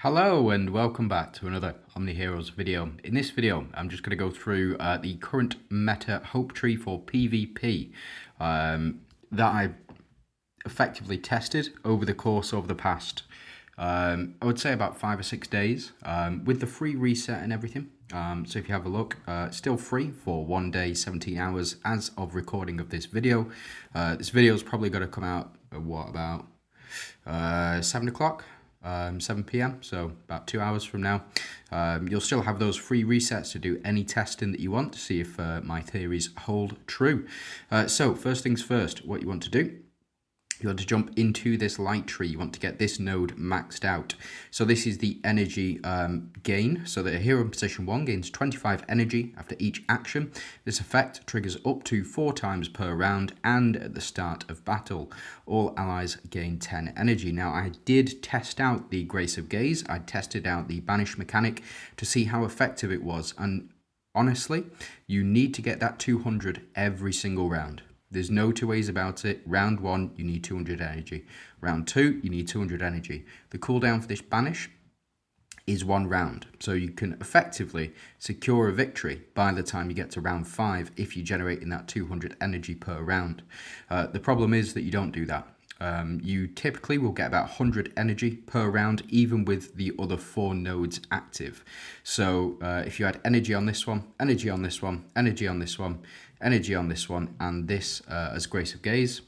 Hello and welcome back to another OMNIHEROES video. In this video, I'm just going to go through the current meta hope tree for PvP that I effectively tested over the course of the past, I would say about 5 or 6 days, with the free reset and everything. So if you have a look, it's still free for 1 day, 17 hours as of recording of this video. This video is probably going to come out at what, about 7 o'clock? 7 p.m, so about 2 hours from now. You'll still have those free resets to do any testing that you want to see if my theories hold true. So first things first, what you want to do, you want to jump into this light tree. You want to get this node maxed out. So this is the energy gain. So the hero in position 1 gains 25 energy after each action. This effect triggers up to 4 times per round and at the start of battle. All allies gain 10 energy. Now I did test out the Grace of Gaze. I tested out the banish mechanic to see how effective it was. And honestly, you need to get that 200 every single round. There's no two ways about it. Round 1, you need 200 energy. Round 2, you need 200 energy. The cooldown for this banish is 1 round. So you can effectively secure a victory by the time you get to round 5 if you're generating that 200 energy per round. The problem is that you don't do that. You typically will get about 100 energy per round, even with the other 4 nodes active. So if you had energy on this one, energy on this one, energy on this one, energy on this one, and this as Grace of Gaze,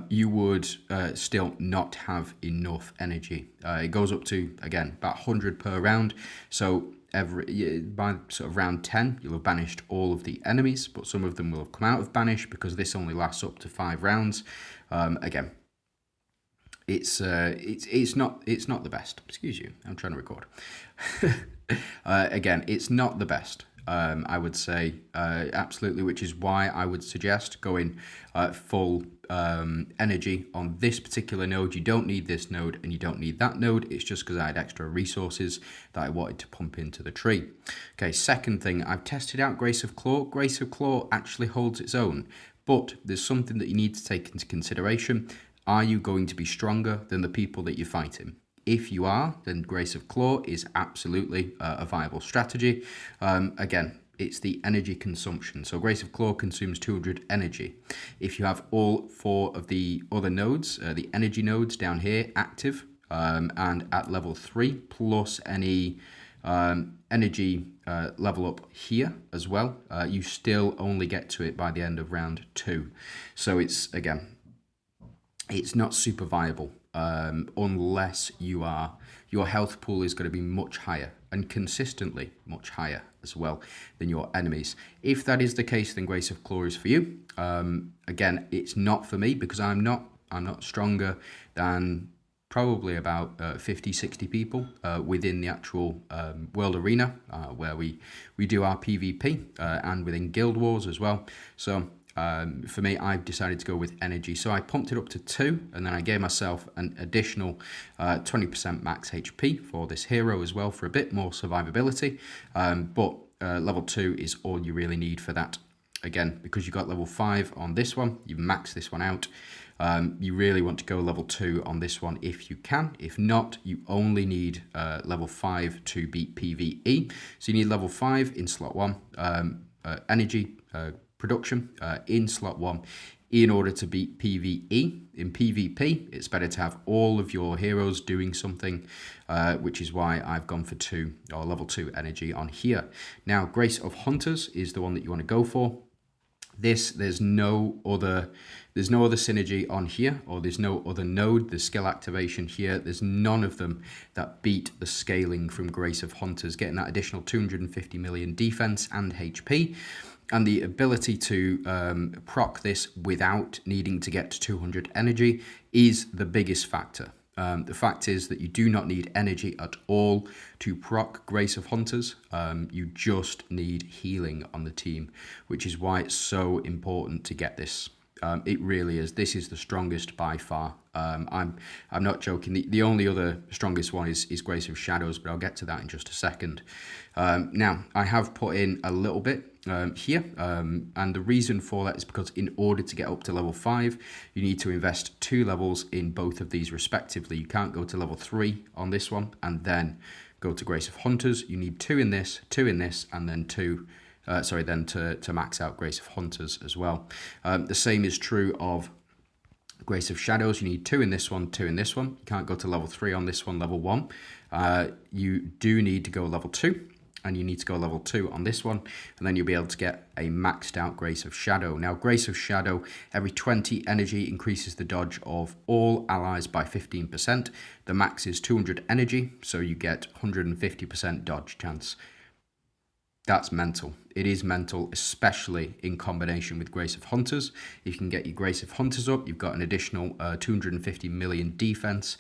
you would still not have enough energy. It goes up to, again, about 100 per round. So by sort of round 10, you'll have banished all of the enemies, but some of them will have come out of banish because this only lasts up to 5 rounds. Again, it's not the best. Excuse you, I'm trying to record. Again, it's not the best. I would say absolutely, which is why I would suggest going full energy on this particular node. You don't need this node and you don't need that node. It's just because I had extra resources that I wanted to pump into the tree. Okay, second thing, I've tested out Grace of Claw. Grace of Claw actually holds its own, but there's something that you need to take into consideration. Are you going to be stronger than the people that you're fighting? If you are, then Grace of Claw is absolutely a viable strategy. Again, it's the energy consumption. So Grace of Claw consumes 200 energy. If you have all 4 of the other nodes, the energy nodes down here active, and at level 3, plus any energy level up here as well, you still only get to it by the end of round 2. So it's, again, it's not super viable unless your health pool is going to be much higher and consistently much higher as well than your enemies. If that is the case, then Grace of Claw is for you. Again, it's not for me because I'm not stronger than probably about 50, 60 people within the actual world arena where we do our PvP and within Guild Wars as well. So for me, I've decided to go with energy. So I pumped it up to 2, and then I gave myself an additional 20% max HP for this hero as well for a bit more survivability. But level 2 is all you really need for that. Again, because you got level 5 on this one, you've maxed this one out. You really want to go level 2 on this one if you can. If not, you only need level 5 to beat PvE. So you need level 5 in slot 1, energy production in slot 1 in order to beat PvE. In PvP, it's better to have all of your heroes doing something, which is why I've gone for 2 or level 2 energy on here. Now, Grace of Hunters is the one that you want to go for. There's no other synergy on here, or there's no other node. The skill activation here, there's none of them that beat the scaling from Grace of Hunters, getting that additional 250 million defense and HP. And the ability to proc this without needing to get to 200 energy is the biggest factor. The fact is that you do not need energy at all to proc Grace of Hunters. You just need healing on the team, which is why it's so important to get this. It really is. This is the strongest by far. I'm not joking. The only other strongest one is Grace of Shadows, but I'll get to that in just a second. Now, I have put in a little bit here, and the reason for that is because in order to get up to level 5, you need to invest 2 levels in both of these respectively. You can't go to level 3 on this one and then go to Grace of Hunters. You need 2 in this, 2 in this, and then 2 then to max out Grace of Hunters as well. The same is true of Grace of Shadows. You need 2 in this one, 2 in this one. You can't go to level 3 on this one, level 1. You do need to go level 2, and you need to go level 2 on this one, and then you'll be able to get a maxed out Grace of Shadow. Now, Grace of Shadow, every 20 energy increases the dodge of all allies by 15%. The max is 200 energy, so you get 150% dodge chance. That's mental. It is mental, especially in combination with Grace of Hunters. If you can get your Grace of Hunters up, you've got an additional 250 million defense,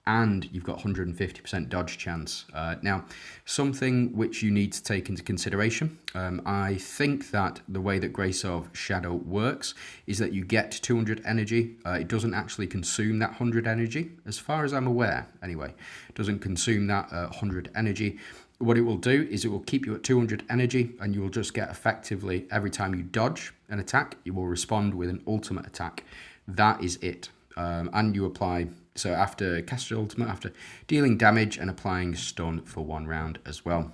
and you've got 150% dodge chance. Now, something which you need to take into consideration, I think that the way that Grace of Shadow works is that you get 200 energy. It doesn't actually consume that 100 energy, as far as I'm aware, anyway. It doesn't consume that 100 energy. What it will do is it will keep you at 200 energy, and you will just get effectively, every time you dodge an attack, you will respond with an ultimate attack. That is it. And you apply, so after cast your ultimate, after dealing damage and applying stun for 1 round as well.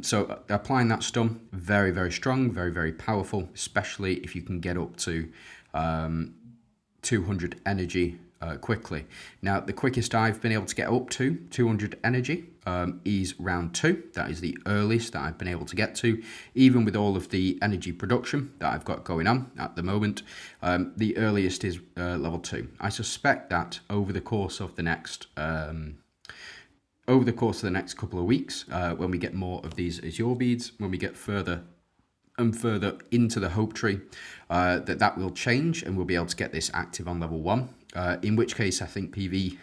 So applying that stun, very, very strong, very, very powerful, especially if you can get up to 200 energy quickly. Now, the quickest I've been able to get up to 200 energy is round 2. That is the earliest that I've been able to get to, even with all of the energy production that I've got going on at the moment. The earliest is level 2. I suspect that over the course of the next couple of weeks, when we get more of these Azure beads, when we get further and further into the Hope Tree, that will change, and we'll be able to get this active on level 1. In which case, I think PvP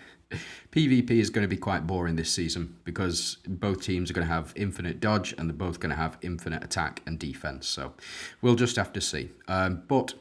is going to be quite boring this season, because both teams are going to have infinite dodge, and they're both going to have infinite attack and defense. So we'll just have to see. But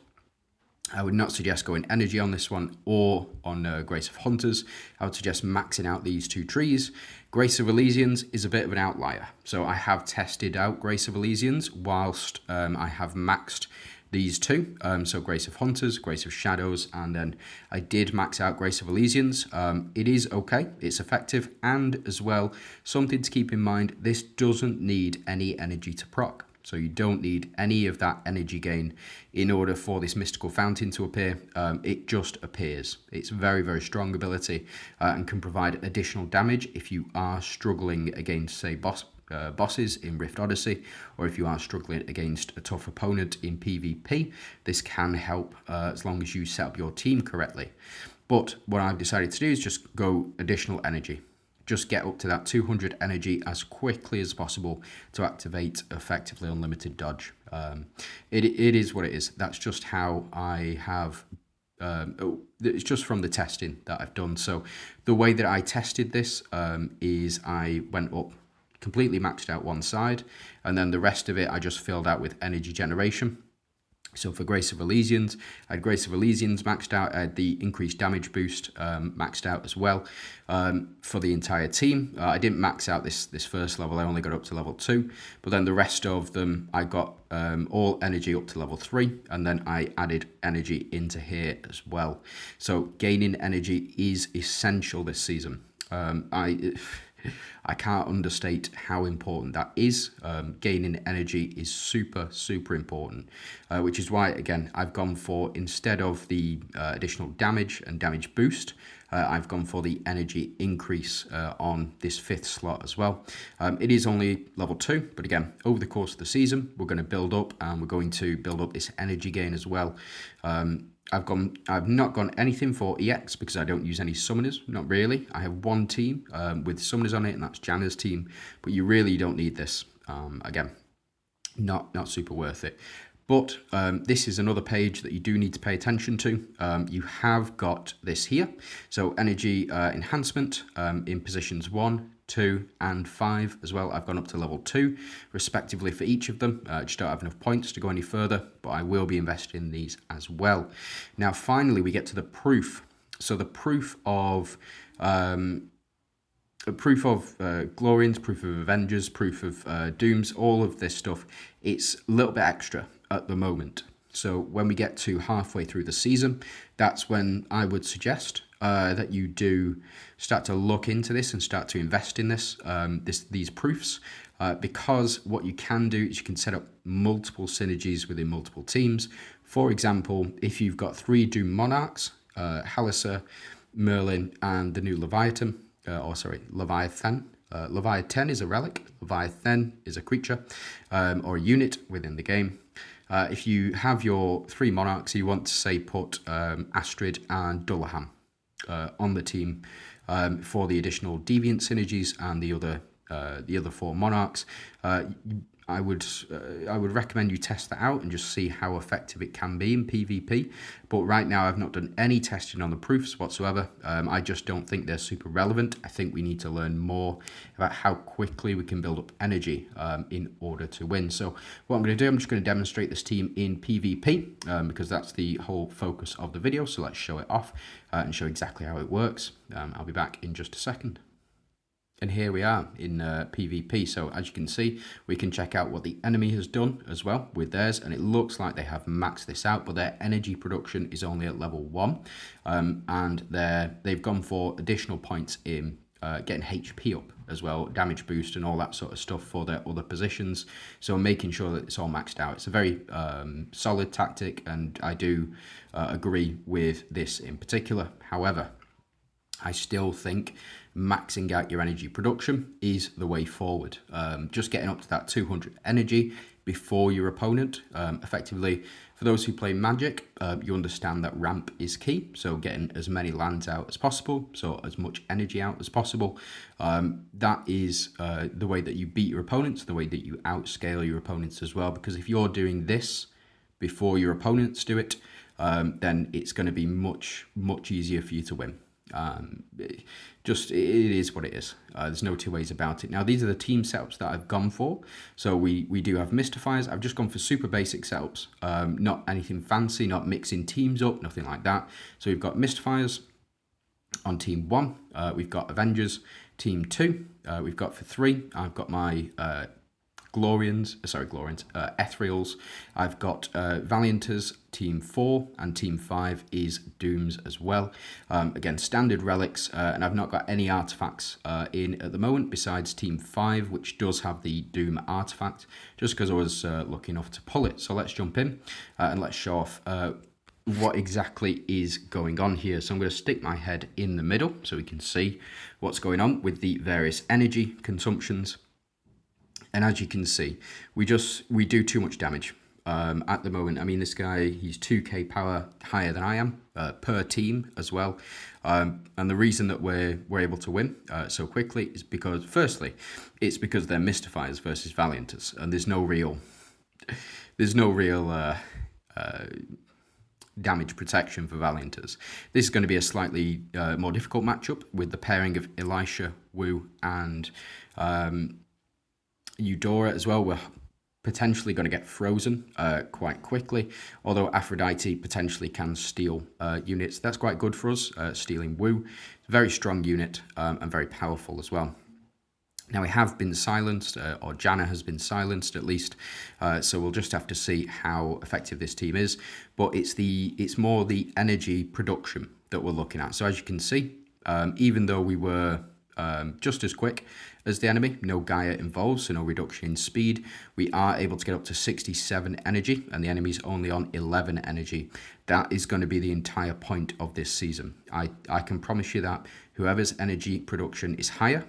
I would not suggest going energy on this one or on Grace of Hunters. I would suggest maxing out these 2 trees. Grace of Elysians is a bit of an outlier. So I have tested out Grace of Elysians whilst I have maxed these 2. So Grace of Hunters, Grace of Shadows, and then I did max out Grace of Elysians. It is okay, it's effective, and as well, something to keep in mind, this doesn't need any energy to proc. So you don't need any of that energy gain in order for this mystical fountain to appear. It just appears. It's a very, very strong ability and can provide additional damage if you are struggling against, say, bosses in Rift Odyssey, or if you are struggling against a tough opponent in PvP. This can help as long as you set up your team correctly. But what I've decided to do is just go additional energy. Just get up to that 200 energy as quickly as possible to activate effectively unlimited dodge. It is what it is. That's just how I have. It's just from the testing that I've done. So the way that I tested this is I went up, completely maxed out one side, and then the rest of it I just filled out with energy generation. So for Grace of Elysians, I had Grace of Elysians maxed out. I had the increased damage boost maxed out as well for the entire team. I didn't max out this first level. I only got up to level 2. But then the rest of them, I got all energy up to level 3. And then I added energy into here as well. So gaining energy is essential this season. I can't understate how important that is. Gaining energy is super, super important, which is why, again, I've gone for, instead of the additional damage and damage boost, I've gone for the energy increase on this 5th slot as well. It is only level 2, but again, over the course of the season, we're going to build up, and we're going to build up this energy gain as well. I've not gone anything for EX because I don't use any summoners, not really. I have one team with summoners on it, and that's Janna's team, but you really don't need this. Again, not super worth it. But this is another page that you do need to pay attention to. You have got this here. So energy enhancement in positions 1, 2 and 5 as well. I've gone up to level 2 respectively for each of them. I just don't have enough points to go any further, but I will be investing in these as well. Now finally we get to the proof. So the proof of proof of Glorians, proof of Avengers, proof of Dooms, all of this stuff, it's a little bit extra at the moment. So when we get to halfway through the season, that's when I would suggest that you do start to look into this and start to invest in these proofs, because what you can do is you can set up multiple synergies within multiple teams. For example, if you've got 3 Doom Monarchs, Halaser, Merlin, and the new Leviathan, Leviathan. Leviathan is a relic. Leviathan is a creature or a unit within the game. If you have your 3 monarchs, you want to say put Astrid and Dullahan on the team for the additional deviant synergies and the other 4 monarchs. I would recommend you test that out and just see how effective it can be in PvP. But right now, I've not done any testing on the proofs whatsoever. I just don't think they're super relevant. I think we need to learn more about how quickly we can build up energy in order to win. So what I'm going to do, I'm just going to demonstrate this team in PvP because that's the whole focus of the video. So let's show it off and show exactly how it works. I'll be back in just a second. And here we are in PvP. So as you can see, we can check out what the enemy has done as well with theirs. And it looks like they have maxed this out, but their energy production is only at level 1. And they've gone for additional points in getting HP up as well, damage boost and all that sort of stuff for their other positions. So making sure that it's all maxed out. It's a very solid tactic, and I do agree with this in particular. However, I still think maxing out your energy production is the way forward. Just getting up to that 200 energy before your opponent. Effectively, for those who play Magic, you understand that ramp is key. So getting as many lands out as possible, so as much energy out as possible. That is the way that you beat your opponents, the way that you outscale your opponents as well. Because if you're doing this before your opponents do it, then it's going to be much easier for you to win. It is what it is. There's no two ways about it. Now, these are the team setups that I've gone for. So we do have Mystifiers. I've just gone for super basic setups, not anything fancy, not mixing teams up, nothing like that. So we've got Mystifiers on team 1. We've got Avengers team 2. We've got for 3. I've got my Ethereals. I've got Valianters, team 4, and team 5 is Dooms as well. Again, standard relics, and I've not got any artifacts in at the moment besides team 5, which does have the Doom artifact, just because I was lucky enough to pull it. So let's jump in and let's show off what exactly is going on here. So I'm going to stick my head in the middle so we can see what's going on with the various energy consumptions. And as you can see, we do too much damage at the moment. I mean, this guy, he's 2k power higher than I am per team as well. And the reason that we're able to win so quickly is because, firstly, it's because they're Mystifiers versus Valianters, and there's no real damage protection for Valianters. This is going to be a slightly more difficult matchup with the pairing of Elisha, Wu, and Eudora as well. We're potentially going to get frozen quite quickly, although Aphrodite potentially can steal units. That's quite good for us, stealing Wu. It's a very strong unit and very powerful as well. Now, we have been silenced, or Janna has been silenced at least, so we'll just have to see how effective this team is. But it's more the energy production that we're looking at. So as you can see, even though we were just as quick as the enemy, no Gaia involved, so no reduction in speed, we are able to get up to 67 energy, and the enemy's only on 11 energy. That is going to be the entire point of this season. I can promise you that whoever's energy production is higher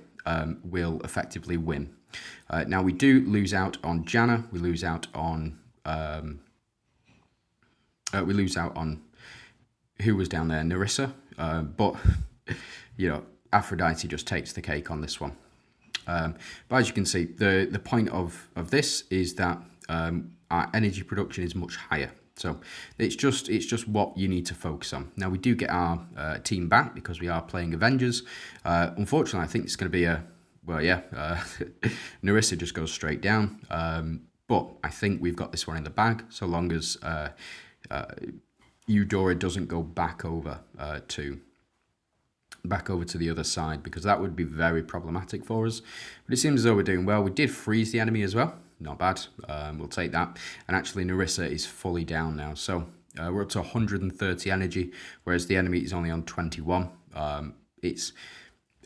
will effectively win. Now, we do lose out on Janna, we lose out on who was down there, Nerissa, but you know, Aphrodite just takes the cake on this one. But as you can see, the point of this is that our energy production is much higher. So it's just what you need to focus on. Now, we do get our team back because we are playing Avengers. Unfortunately, I think it's going to be Nerissa just goes straight down. But I think we've got this one in the bag, so long as Eudora doesn't go back over to back over to the other side, because that would be very problematic for us. But it seems as though we're doing well. We did freeze the enemy as well. Not bad. We'll take that. And actually, Narissa is fully down now. So we're up to 130 energy, whereas the enemy is only on 21.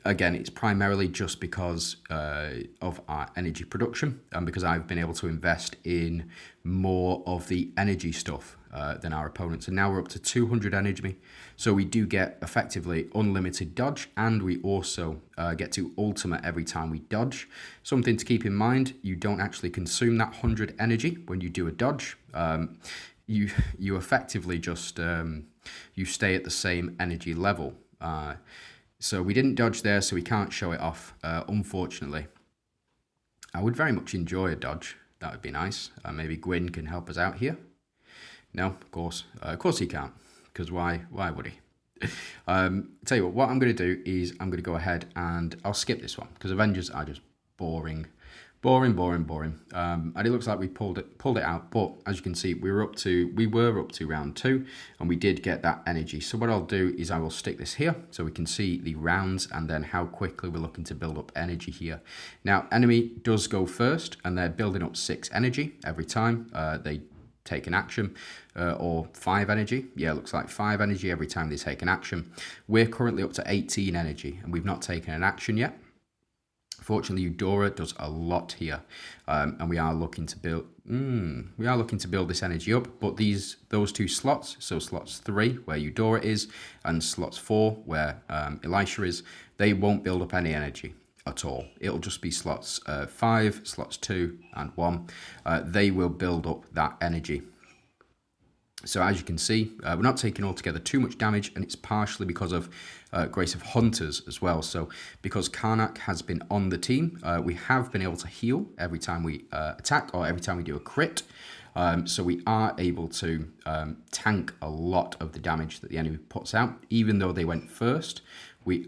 Again, it's primarily just because of our energy production, and because I've been able to invest in more of the energy stuff than our opponents. And now we're up to 200 energy. So we do get effectively unlimited dodge, and we also get to ultimate every time we dodge. Something to keep in mind, you don't actually consume that 100 energy when you do a dodge. You effectively just, you stay at the same energy level. So we didn't dodge there, so we can't show it off, unfortunately. I would very much enjoy a dodge. That would be nice. Maybe Gwyn can help us out here. No, of course he can't, because why would he? Tell you what I'm going to do is I'm going to go ahead and I'll skip this one, because Avengers are just boring. And it looks like we pulled it out, but as you can see, we were up to round 2, and we did get that energy. So what I'll do is I will stick this here so we can see the rounds and then how quickly we're looking to build up energy here. Now, enemy does go first, and they're building up 6 energy every time they take an action, or 5 energy. Yeah, it looks like 5 energy every time they take an action. We're currently up to 18 energy, and we've not taken an action yet. Fortunately, Eudora does a lot here, and we are looking to build. This energy up. But those 2 slots, so slots 3 where Eudora is, and slots 4 where Elisha is, they won't build up any energy at all. It'll just be slots 5, slots 2, and 1. They will build up that energy. So as you can see, we're not taking altogether too much damage, and it's partially because of Grace of Hunters as well. So because Karnak has been on the team, we have been able to heal every time we attack, or every time we do a crit. So we are able to tank a lot of the damage that the enemy puts out, even though they went first. We're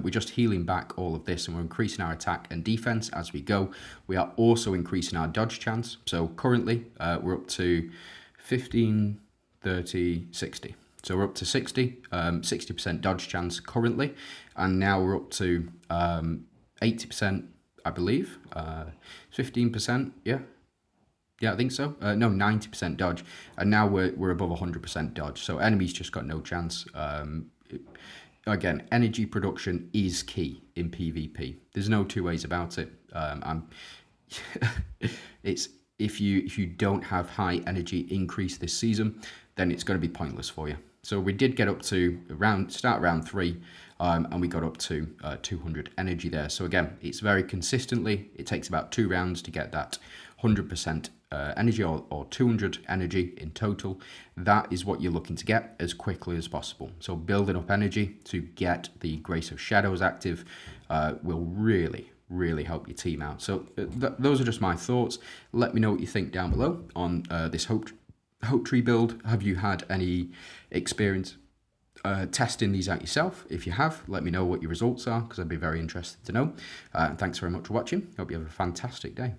just healing back all of this, and we're increasing our attack and defense as we go. We are also increasing our dodge chance. So currently we're up to 15, 30, 60. So we're up to 60% dodge chance currently, and now we're up to 80%, I believe, 15%, yeah, I think so. No, 90% dodge, and now we're above 100% dodge. So enemies just got no chance. Again, energy production is key in PvP. There's no 2 ways about it. If you don't have high energy increase this season, then it's going to be pointless for you. So we did get up to start round 3, and we got up to 200 energy there. So again, it's very consistently, it takes about 2 rounds to get that 100% energy, or 200 energy in total. That is what you're looking to get as quickly as possible. So building up energy to get the Grace of Shadows active will really help your team out. So those are just my thoughts. Let me know what you think down below on this Hope Tree build. Have you had any experience testing these out yourself? If you have, let me know what your results are, because I'd be very interested to know. Thanks very much for watching. Hope you have a fantastic day.